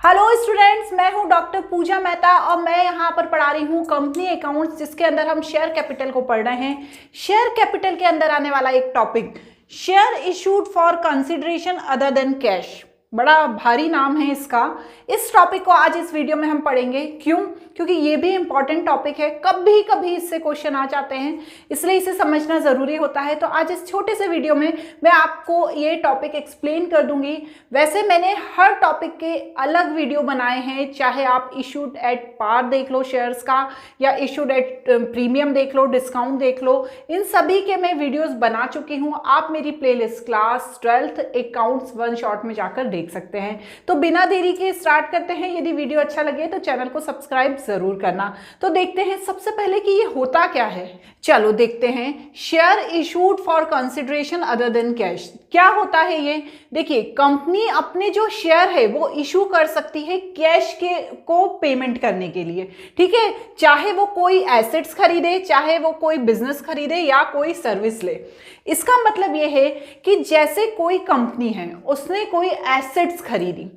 Hello students, मैं हूं doctor पूजा मेहता और मैं यहां पर पढ़ा रही हूं कंपनी अकाउंट्स, जिसके अंदर हम शेयर कैपिटल को पढ़ रहे हैं। शेयर कैपिटल के अंदर आने वाला एक topic, share issued for consideration other than cash. बड़ा भारी नाम है इसका। इस टॉपिक को आज इस वीडियो में हम पढ़ेंगे। क्यों? क्योंकि ये भी इंपॉर्टेंट टॉपिक है, कभी कभी इससे क्वेश्चन आ जाते हैं, इसलिए इसे समझना ज़रूरी होता है। तो आज इस छोटे से वीडियो में मैं आपको ये टॉपिक एक्सप्लेन कर दूंगी। वैसे मैंने हर टॉपिक के अलग वीडियो बनाए हैं, चाहे आप इशूड एट पार देख लो शेयर्स का, या इशूड एट प्रीमियम देख लो, डिस्काउंट देख लो, इन सभी के मैं वीडियोज़ बना चुकी हूँ। आप मेरी playlist class 12th accounts one shot में जाकर देख सकते हैं। तो बिना देरी के स्टार्ट करते हैं। यदि वीडियो अच्छा लगे तो चैनल को सब्सक्राइब जरूर करना। तो देखते हैं सबसे पहले कि ये होता क्या है। चलो देखते हैं। Share issued for consideration other than cash, क्या होता है ये? देखिए, कंपनी अपने जो शेयर है वो इशू कर सकती है कैश के को पेमेंट करने के लिए, ठीक है। चाहे वो कोई एसेट्स खरीदे, चाहे वो कोई बिजनेस खरीदे या कोई सर्विस ले। इसका मतलब ये है कि जैसे कोई कंपनी है, उसने कोई एसेट्स खरीदी,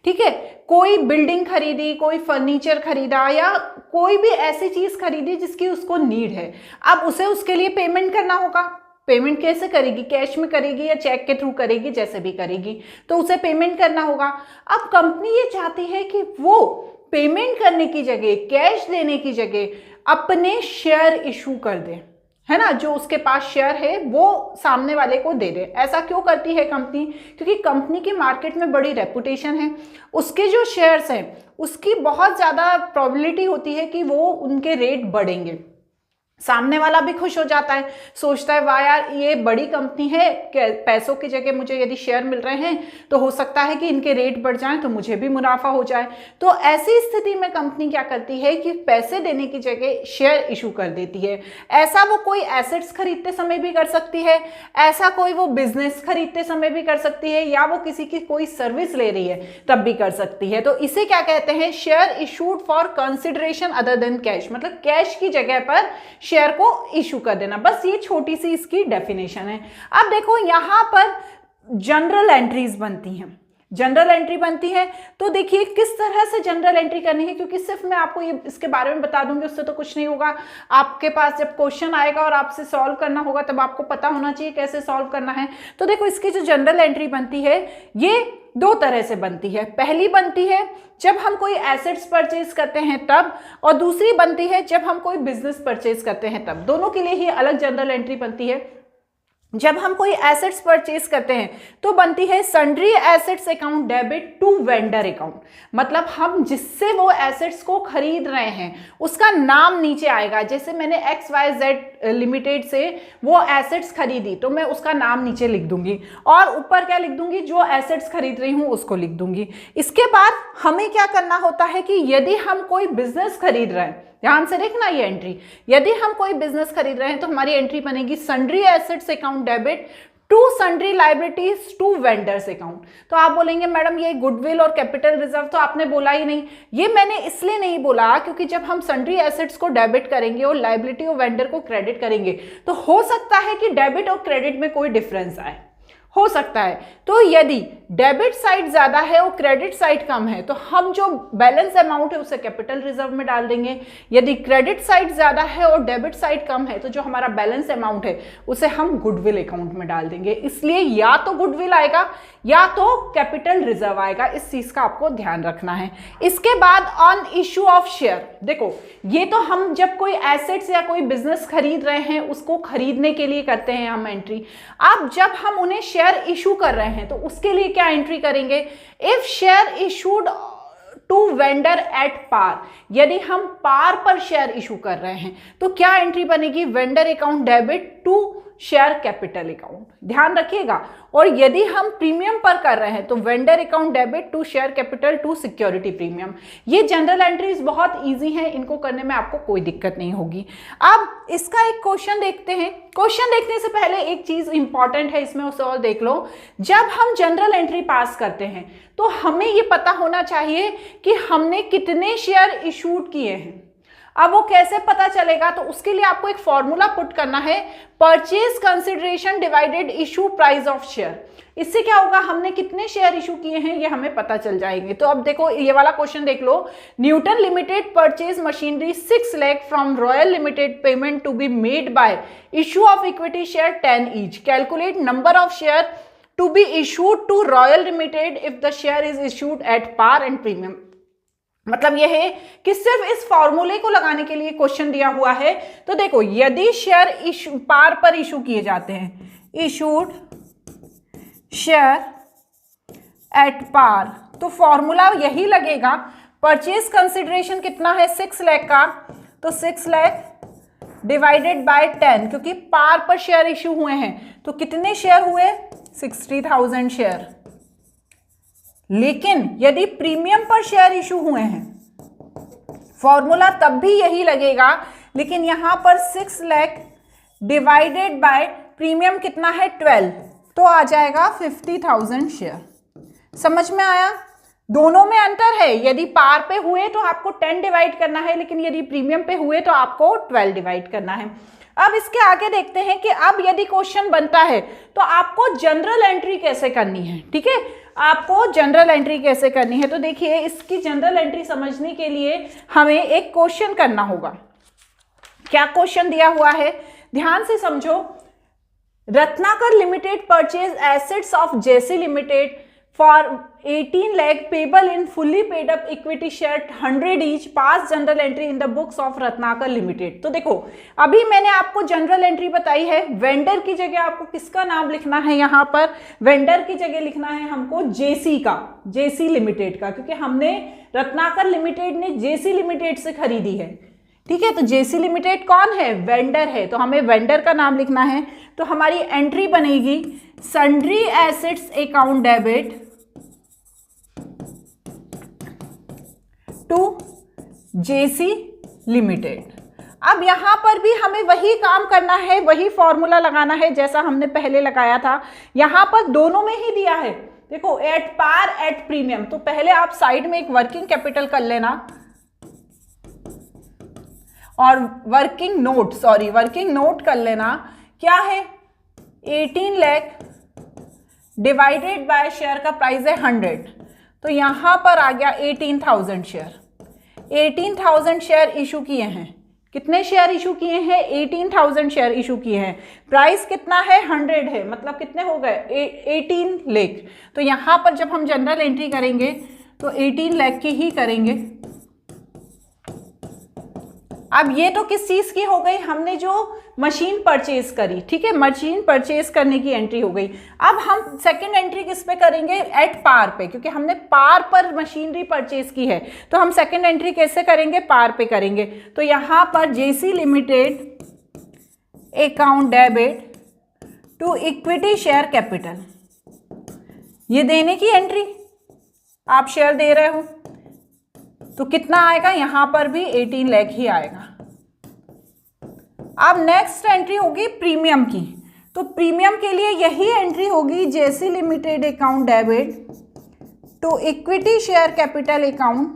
ठीक है, कोई बिल्डिंग खरीदी, कोई फर्नीचर खरीदा, या कोई भी ऐसी चीज खरीदी जिसकी उसको नीड है। अब उसे उसके लिए पेमेंट करना होगा। पेमेंट कैसे करेगी? कैश में करेगी या चेक के थ्रू करेगी, जैसे भी करेगी, तो उसे पेमेंट करना होगा। अब कंपनी ये चाहती है कि वो पेमेंट करने की जगह, कैश देने की जगह अपने शेयर इशू कर दे, है ना। जो उसके पास शेयर है वो सामने वाले को दे दे। ऐसा क्यों करती है कंपनी? क्योंकि कंपनी की मार्केट में बड़ी रेपुटेशन है। उसके जो शेयर्स हैं उसकी बहुत ज़्यादा प्रोबेबिलिटी होती है कि वो उनके रेट बढ़ेंगे। सामने वाला भी खुश हो जाता है, सोचता है वाह यार, ये बड़ी कंपनी है, पैसों की जगह मुझे यदि शेयर मिल रहे हैं तो हो सकता है कि इनके रेट बढ़ जाएं तो मुझे भी मुनाफा हो जाए। तो ऐसी स्थिति में कंपनी क्या करती है कि पैसे देने की जगह शेयर इशू कर देती है। ऐसा वो कोई एसेट्स खरीदते समय भी कर सकती है, ऐसा कोई वो बिजनेस खरीदते समय भी कर सकती है, या वो किसी की कोई सर्विस ले रही है तब भी कर सकती है। तो इसे क्या कहते हैं? Share issued for consideration other than cash, मतलब कैश की जगह पर शेयर को इशू कर देना। बस ये छोटी सी इसकी डेफिनेशन है। अब देखो, यहां पर जनरल एंट्रीज बनती हैं। जनरल एंट्री बनती है तो देखिए किस तरह से जनरल एंट्री करनी है, क्योंकि सिर्फ मैं आपको ये इसके बारे में बता दूंगी उससे तो कुछ नहीं होगा। आपके पास जब क्वेश्चन आएगा और आपसे सॉल्व करना होगा तब आपको पता होना चाहिए कैसे सॉल्व करना है। तो देखो, इसकी जो जनरल एंट्री बनती है ये दो तरह से बनती है। पहली बनती है जब हम कोई एसेट्स परचेज करते हैं तब, और दूसरी बनती है जब हम कोई बिजनेस परचेज करते हैं तब। दोनों के लिए ही अलग जनरल एंट्री बनती है। जब हम कोई एसेट्स परचेज करते हैं तो बनती है sundry assets account debit to vendor account, मतलब हम जिससे वो एसेट्स को खरीद रहे हैं उसका नाम नीचे आएगा। जैसे मैंने XYZ लिमिटेड से वो एसेट्स खरीदी तो मैं उसका नाम नीचे लिख दूंगी, और ऊपर क्या लिख दूंगी? जो एसेट्स खरीद रही हूं उसको लिख दूंगी। इसके बाद हमें क्या करना होता है कि यदि हम कोई बिजनेस खरीद रहे हैं, ध्यान से देखना ये एंट्री, यदि हम कोई बिजनेस खरीद रहे हैं तो हमारी एंट्री बनेगी sundry assets account debit to sundry liabilities to vendors account. तो आप बोलेंगे मैडम ये गुडविल और कैपिटल रिजर्व तो आपने बोला ही नहीं। ये मैंने इसलिए नहीं बोला क्योंकि जब हम सन्ड्री एसेट्स को डेबिट करेंगे और लायबिलिटी और वेंडर को क्रेडिट करेंगे तो हो सकता है कि डेबिट और क्रेडिट में कोई डिफरेंस आए, हो सकता है। तो यदि डेबिट साइड ज्यादा है और क्रेडिट साइड कम है तो हम जो बैलेंस अमाउंट है उसे कैपिटल रिजर्व में डाल देंगे। यदि क्रेडिट साइड ज्यादा है और डेबिट साइड कम है तो जो हमारा बैलेंस अमाउंट है उसे हम गुडविल अकाउंट में डाल देंगे। इसलिए या तो गुडविल आएगा या तो कैपिटल रिजर्व आएगा। इस चीज का आपको ध्यान रखना है। इसके बाद ऑन इशू ऑफ शेयर, देखो ये तो हम जब कोई एसेट्स या कोई बिजनेस खरीद रहे हैं उसको खरीदने के लिए करते हैं हम एंट्री। अब जब हम उन्हें शेयर इशू कर रहे हैं तो उसके लिए क्या एंट्री करेंगे? If share issued to vendor at par, यदि हम पार पर शेयर इशू कर रहे हैं तो क्या एंट्री बनेगी? Vendor account debit to share capital account, ध्यान रखिएगा। और यदि हम प्रीमियम पर कर रहे हैं तो vendor account debit to share capital to security premium. ये जनरल एंट्रीज बहुत इजी हैं, इनको करने में आपको कोई दिक्कत नहीं होगी। अब इसका एक क्वेश्चन देखते हैं। क्वेश्चन देखने से पहले एक चीज इंपॉर्टेंट है इसमें, उसे और देख लो। जब हम जनरल एंट्री पास करते हैं तो हमें ये पता होना चाहिए कि हमने कितने शेयर इशूड किए हैं। अब वो कैसे पता चलेगा, तो उसके लिए आपको एक फॉर्मूला पुट करना है, purchase consideration divided issue price of share. इससे क्या होगा, हमने कितने शेयर इशू किए हैं ये हमें पता चल जाएंगे। तो अब देखो ये वाला क्वेश्चन देख लो, Newton Limited purchase machinery 6 lakh from Royal Limited, payment to be made by issue of equity share 10 each, calculate number of share to be issued to Royal Limited if the share is issued at par and premium. मतलब यह है कि सिर्फ इस फॉर्मूले को लगाने के लिए क्वेश्चन दिया हुआ है। तो देखो यदि शेयर इशू पार पर इशू किए जाते हैं, इशूड शेयर एट पार, तो फॉर्मूला यही लगेगा, परचेज कंसिडरेशन कितना है 6 लाख का, तो 6 लाख डिवाइडेड बाय 10, क्योंकि पार पर शेयर इशू हुए हैं तो कितने शेयर हुए 60,000 शेयर। लेकिन यदि प्रीमियम पर शेयर इशू हुए हैं, फॉर्मूला तब भी यही लगेगा, लेकिन यहां पर 6 लाख डिवाइडेड बाय प्रीमियम कितना है 12, तो आ जाएगा 50,000 शेयर। समझ में आया, दोनों में अंतर है, यदि पार पे हुए तो आपको 10 डिवाइड करना है, लेकिन यदि प्रीमियम पे हुए तो आपको 12 डिवाइड करना है। अब इसके आगे देखते हैं कि अब यदि क्वेश्चन बनता है तो आपको जनरल एंट्री कैसे करनी है। ठीक है, आपको जनरल एंट्री कैसे करनी है, तो देखिए इसकी जनरल एंट्री समझने के लिए हमें एक क्वेश्चन करना होगा। क्या क्वेश्चन दिया हुआ है, ध्यान से समझो। Ratnakar limited purchase assets of JC limited for 18 lakh payable in fully paid up equity share 100 each, pass journal entry in the books of Ratnakar limited. तो देखो अभी मैंने आपको जनरल एंट्री बताई है, वेंडर की जगह आपको किसका नाम लिखना है, यहां पर वेंडर की जगह लिखना है हमको जेसी का, जेसी लिमिटेड का, क्योंकि हमने रत्नाकर लिमिटेड ने जेसी लिमिटेड से खरीदी है। ठीक है, तो जेसी लिमिटेड कौन है, वेंडर है, तो हमें वेंडर का नाम लिखना है। तो हमारी एंट्री बनेगी sundry assets account debit to JC limited. अब यहां पर भी हमें वही काम करना है, वही फॉर्मूला लगाना है जैसा हमने पहले लगाया था। यहां पर दोनों में ही दिया है, देखो एट पार एट प्रीमियम। तो पहले आप साइड में एक वर्किंग कैपिटल कर लेना और वर्किंग नोट कर लेना। क्या है 18 लाख डिवाइडेड बाय शेयर का प्राइस है 100, तो यहां पर आ गया 18,000 शेयर। 18,000 शेयर इशू किए हैं, कितने शेयर इशू किए हैं 18,000 शेयर इशू किए हैं, प्राइस कितना है 100 है, मतलब कितने हो गए 18 लाख। तो यहां पर जब हम जनरल एंट्री करेंगे तो 18 लाख की ही करेंगे। अब ये तो किस चीज की हो गई, हमने जो मशीन परचेज करी। ठीक है, मशीन परचेज करने की एंट्री हो गई। अब हम सेकंड एंट्री किस पे करेंगे, एट पार पे, क्योंकि हमने पार पर मशीनरी परचेज की है। तो हम सेकंड एंट्री कैसे करेंगे, पार पे करेंगे। तो यहां पर JC Limited account debit to equity share capital, ये देने की एंट्री, आप शेयर दे रहे हो तो कितना आएगा, यहां पर भी 18 लाख ही आएगा। अब नेक्स्ट एंट्री होगी प्रीमियम की, तो प्रीमियम के लिए यही एंट्री होगी, JC Limited account debit to equity share capital account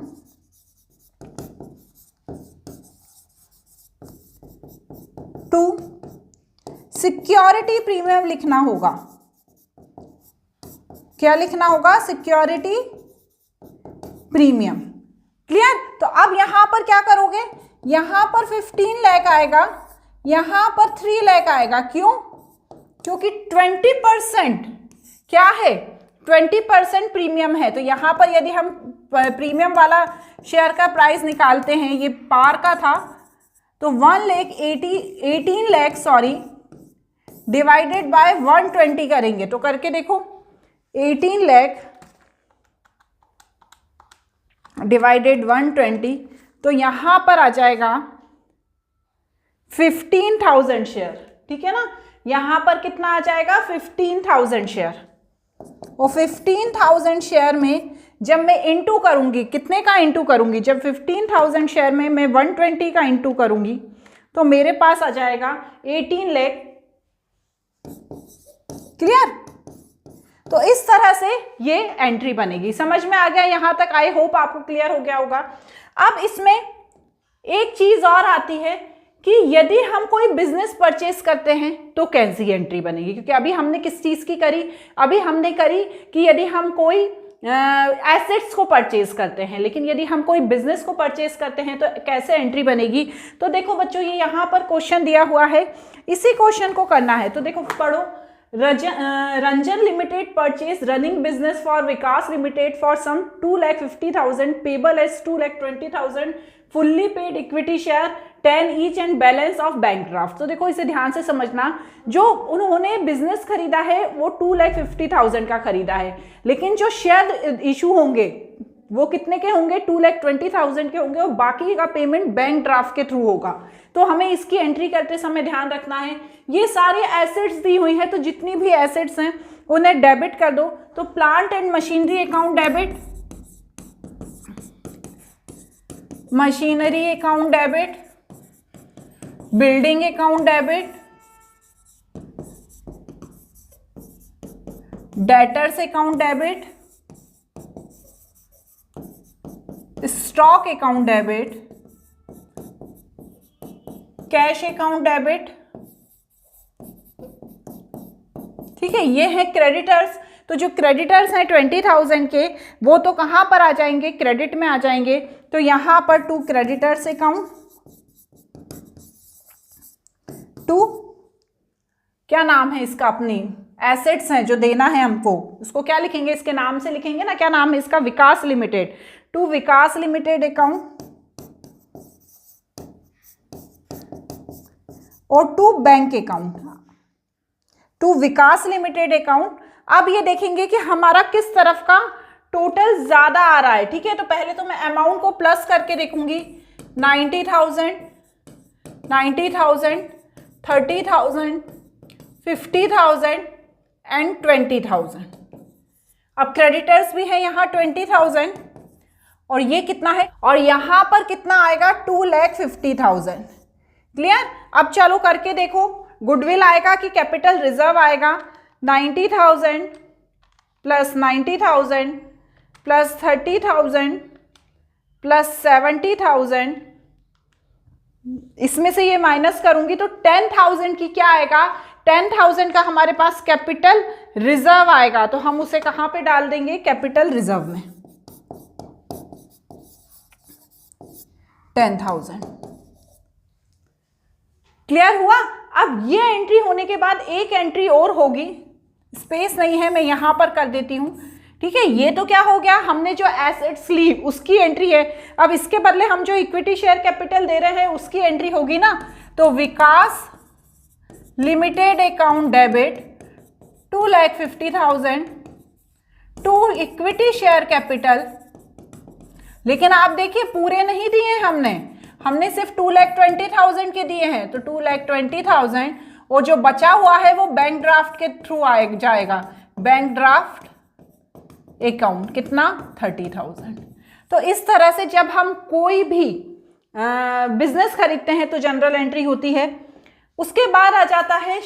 to security premium लिखना होगा। क्या लिखना होगा, सिक्योरिटी प्रीमियम। क्लियर, तो अब यहां पर क्या करोगे, यहां पर 15 लाख आएगा, यहां पर 3 लाख आएगा। क्यों, क्योंकि 20% क्या है, 20% प्रीमियम है। तो यहां पर यदि हम प्रीमियम वाला शेयर का प्राइस निकालते हैं, ये पार का था, तो 18 लाख डिवाइडेड बाय 120 करेंगे। तो करके देखो 18 लाख डिवाइडेड 120, तो यहां पर आ जाएगा 15,000 शेयर। ठीक है ना, यहां पर कितना आ जाएगा 15,000 शेयर। और 15,000 शेयर में जब मैं इंटू करूंगी, कितने का इंटू करूंगी, जब 15,000 शेयर में मैं 120 का इंटू करूंगी तो मेरे पास आ जाएगा 18 लाख। क्लियर, तो इस तरह से ये एंट्री बनेगी। समझ में आ गया यहां तक, आई होप आपको क्लियर हो गया होगा। अब इसमें एक चीज और आती है कि यदि हम कोई बिजनेस परचेस करते हैं तो कैसी एंट्री बनेगी, क्योंकि अभी हमने किस चीज की करी, अभी हमने करी कि यदि हम कोई एसेट्स को परचेज करते हैं, लेकिन यदि हम कोई बिजनेस को परचेज करते हैं तो कैसे एंट्री बनेगी। तो देखो बच्चों, ये यहाँ पर क्वेश्चन दिया हुआ है, इसी क्वेश्चन को करना है। तो देखो पढ़ो, Ranjan limited purchase running business for Vikas limited for sum 2,50,000 payable as 2,20,000 fully paid equity share 10 each and balance of bank draft. तो देखो इसे ध्यान से समझना, जो उन्होंने बिजनेस खरीदा है वो 2,50,000 का खरीदा है, लेकिन जो शेयर इशू होंगे वो कितने के होंगे, 2,20,000 के होंगे, और बाकी का पेमेंट बैंक ड्राफ्ट के थ्रू होगा। तो हमें इसकी एंट्री करते समय ध्यान रखना है, ये सारी एसेट्स दी हुई हैं, तो जितनी भी एसेट्स हैं उन्हें डेबिट कर दो। तो plant and machinery account debit, machinery account debit, building account debit, debtors account debit, stock account debit, cash account debit. ठीक है, ये है क्रेडिटर्स। तो जो क्रेडिटर्स हैं 20,000 के, वो तो कहां पर आ जाएंगे, क्रेडिट में आ जाएंगे। तो यहां पर टू क्रेडिटर्स अकाउंट, टू क्या नाम है इसका, अपनी एसेट्स हैं जो देना है हमको, उसको क्या लिखेंगे, इसके नाम से लिखेंगे ना, क्या नाम है इसका, Vikas Limited, to Vikas Limited account, और to bank account, to Vikas Limited account. अब ये देखेंगे कि हमारा किस तरफ का टोटल ज्यादा आ रहा है। ठीक है, तो पहले तो मैं अमाउंट को प्लस करके देखूंगी, 90,000, 90,000, 30,000, 50,000 एंड 20,000। अब क्रेडिटर्स भी है यहाँ 20,000, और ये कितना है, और यहां पर कितना आएगा, 2,50,000। क्लियर। अब चलो करके देखो, गुडविल आएगा कि कैपिटल रिजर्व आएगा, 90,000 प्लस 90,000 प्लस 30,000 प्लस 70,000, इसमें से ये माइनस करूंगी तो 10,000 की क्या आएगा, 10,000 का हमारे पास कैपिटल रिजर्व आएगा। तो हम उसे कहां पे डाल देंगे, कैपिटल रिजर्व में, 10,000। क्लियर हुआ। अब ये एंट्री होने के बाद एक एंट्री और होगी, स्पेस नहीं है, मैं यहां पर कर देती हूं। ठीक है, ये तो क्या हो गया, हमने जो एसेट्स ली उसकी एंट्री है। अब इसके बदले हम जो इक्विटी शेयर कैपिटल दे रहे हैं उसकी एंट्री होगी ना। तो Vikas Limited account debit 2,50,000 to equity share capital. लेकिन आप देखिए पूरे नहीं दिए हमने सिर्फ 2,20,000 के दिए हैं, तो 2,20,000, और जो बचा हुआ है वो बैंक ड्राफ्ट के थ्रू जाएगा, बैंक ड्राफ्ट अकाउंट कितना, 30,000। तो इस तरह से जब हम कोई भी बिजनेस खरीदते हैं तो जनरल एंट्री होती है। उसके बाद आ जाता है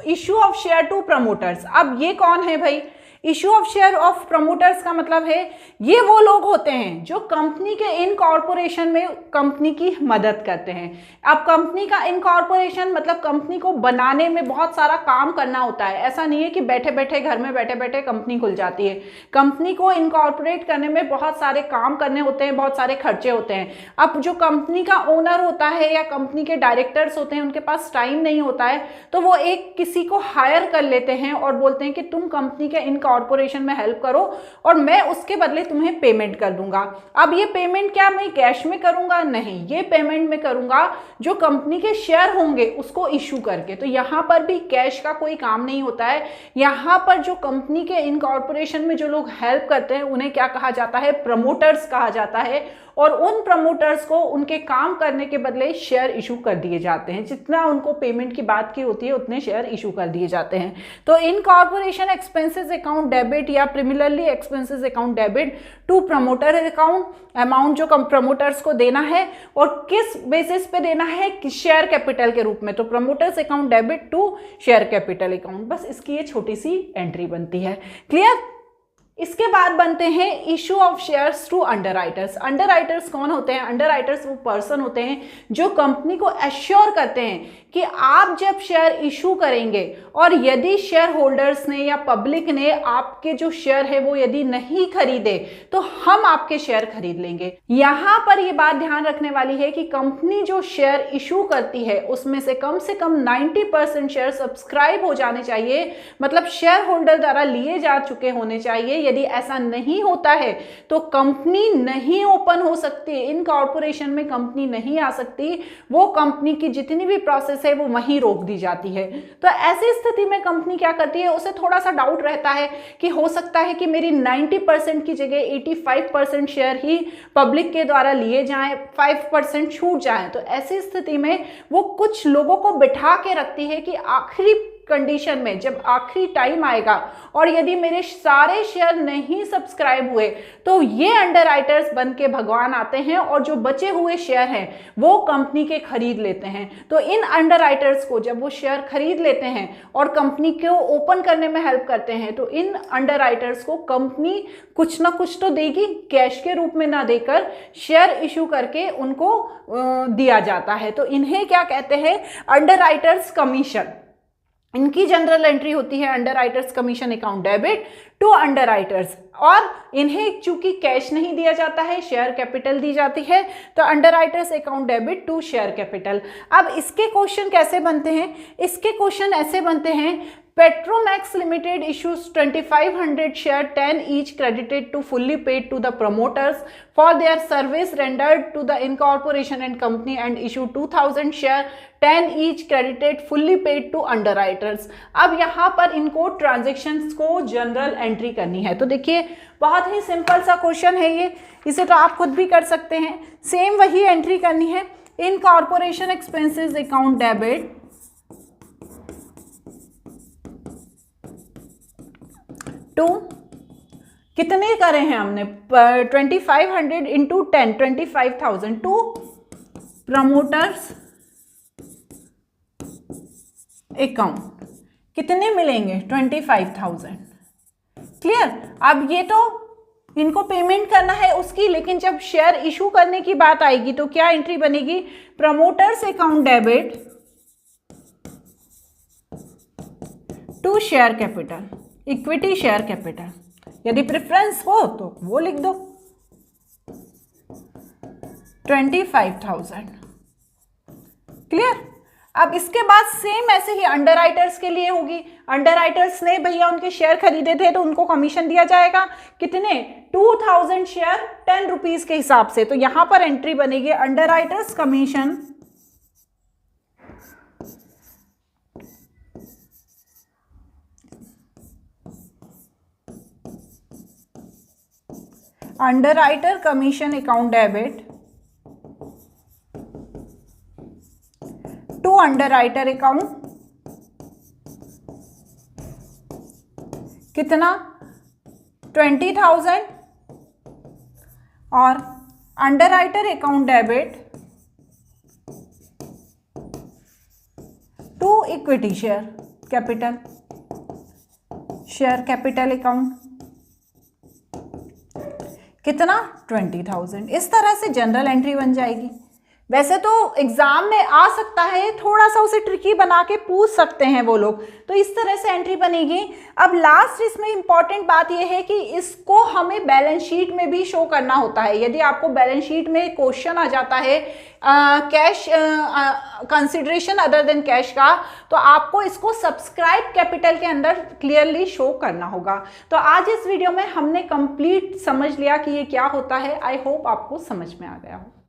issue of share to promoters. अब ये कौन है भाई, issue of share of promoters का मतलब है ये वो लोग होते हैं जो कंपनी के इनकॉर्पोरेशन में कंपनी की मदद करते हैं। अब कंपनी का इनकॉर्पोरेशन मतलब कंपनी को बनाने में बहुत सारा काम करना होता है। ऐसा नहीं है कि बैठे बैठे घर में बैठे बैठे कंपनी खुल जाती है। कंपनी को इनकॉर्पोरेट करने में बहुत सारे काम करने होते हैं, बहुत सारे खर्चे होते हैं। अब जो कंपनी का ओनर होता है या कंपनी के डायरेक्टर्स होते हैं उनके पास टाइम नहीं होता है, तो वो एक किसी को हायर कर लेते हैं और बोलते हैं कि तुम कंपनी के कॉर्पोरेशन में हेल्प करो और मैं उसके बदले तुम्हें पेमेंट कर दूंगा। अब ये पेमेंट क्या मैं कैश में करूंगा, नहीं, ये पेमेंट में करूंगा जो कंपनी के शेयर होंगे उसको इशू करके। तो यहां पर भी कैश का कोई काम नहीं होता है। यहां पर जो कंपनी के इनकॉर्पोरेशन में जो लोग हेल्प करते हैं उन्हें क्या कहा जाता है, प्रमोटर्स कहा जाता है। और उन प्रमोटर्स को उनके काम करने के बदले शेयर इशू कर दिए जाते हैं। जितना उनको पेमेंट की बात की होती है उतने शेयर इशू कर दिए जाते हैं। तो इनकॉर्पोरेशन एक्सपेंसेस अकाउंट डेबिट या preliminary expenses account debit to promoter account, amount जो प्रमोटर्स को देना है और किस बेसिस पे देना है, शेयर कैपिटल के रूप में। तो promoters account debit to share capital account, बस इसकी ये छोटी सी एंट्री बनती है। क्लियर। इसके बाद बनते हैं issue of shares to underwriters. Underwriters कौन होते हैं? अंडरराइटर्स वो पर्सन होते हैं जो कंपनी को एश्योर करते हैं कि आप जब शेयर इशू करेंगे और यदि शेयर होल्डर्स ने या पब्लिक ने आपके जो शेयर है वो यदि नहीं खरीदे तो हम आपके शेयर खरीद लेंगे। यहां पर ये बात ध्यान रखने वाली है कि कंपनी जो शेयर इशू करती है उसमें से कम 90% शेयर सब्सक्राइब हो जाने चाहिए, मतलब शेयर होल्डर द्वारा लिए जा चुके होने चाहिए। यदि ऐसा नहीं होता है तो कंपनी नहीं ओपन हो सकती, इनकॉर्पोरेशन में कंपनी नहीं आ सकती, वो कंपनी की जितनी भी प्रोसेस है वो वहीं रोक दी जाती है। तो ऐसी स्थिति में कंपनी क्या करती है, उसे थोड़ा सा डाउट रहता है कि हो सकता है कि मेरी 90% की जगह 85% शेयर ही पब्लिक के द्वारा लिए जाएं, 5% छूट जाएं। तो ऐसी स्थिति में वो कुछ लोगों को बिठा के रखती है कि आखिरी कंडीशन में जब आखिरी टाइम आएगा और यदि मेरे सारे शेयर नहीं सब्सक्राइब हुए तो ये अंडरराइटर्स बन के भगवान आते हैं और जो बचे हुए शेयर हैं वो कंपनी के खरीद लेते हैं। तो इन अंडरराइटर्स को जब वो शेयर खरीद लेते हैं और कंपनी को ओपन करने में हेल्प करते हैं तो इन अंडरराइटर्स को कंपनी कुछ ना कुछ तो देगी, कैश के रूप में ना देकर शेयर इशू करके उनको दिया जाता है। तो इन्हें क्या कहते हैं? Underwriters commission. इनकी जनरल एंट्री होती है underwriters commission account debit to underwriters, और इन्हें चूंकि कैश नहीं दिया जाता है, शेयर कैपिटल दी जाती है, तो underwriters account debit to share capital. अब इसके क्वेश्चन कैसे बनते हैं? इसके क्वेश्चन ऐसे बनते हैं, Petromax limited issues 2500 share, 10 each credited to fully paid to the promoters for their service rendered to the incorporation and company and issue 2000 share, 10 each credited fully paid to underwriters। अब यहाँ पर इनको transactions को general entry करनी है। तो देखिए बहुत ही सिंपल सा क्वेश्चन है ये, इसे तो आप खुद भी कर सकते हैं। सेम वही एंट्री करनी है, incorporation expenses account debit to, कितने करे हैं हमने? 2500 इंटू 10, 25,000 टू प्रमोटर्स अकाउंट। कितने मिलेंगे? 25,000। क्लियर? अब ये तो इनको पेमेंट करना है उसकी, लेकिन जब शेयर इशू करने की बात आएगी तो क्या एंट्री बनेगी? Promoters account debit to share capital, equity share capital. यदि प्रेफरेंस हो तो वो लिख दो 25,000। क्लियर? अब इसके बाद सेम ऐसे ही अंडरराइटर्स के लिए होगी। अंडरराइटर्स ने भैया उनके शेयर खरीदे थे तो उनको कमीशन दिया जाएगा, कितने? 2000 शेयर 10 रुपीज के हिसाब से। तो यहां पर एंट्री बनेगी underwriters commission underwriter commission account debit to underwriter account, कितना? 20,000, और underwriter account debit to equity share capital, share capital account, कितना? 20,000। इस तरह से जनरल एंट्री बन जाएगी। वैसे तो एग्जाम में आ सकता है, थोड़ा सा उसे ट्रिकी बना के पूछ सकते हैं वो लोग, तो इस तरह से एंट्री बनेगी। अब लास्ट इसमें इंपॉर्टेंट बात यह है कि इसको हमें बैलेंस शीट में भी शो करना होता है। यदि आपको बैलेंस शीट में क्वेश्चन आ जाता है cash consideration other than cash का, तो आपको इसको सब्सक्राइब कैपिटल के अंदर क्लियरली शो करना होगा। तो आज इस वीडियो में हमने कंप्लीट समझ लिया कि ये क्या होता है। आई होप आपको समझ में आ गया हो।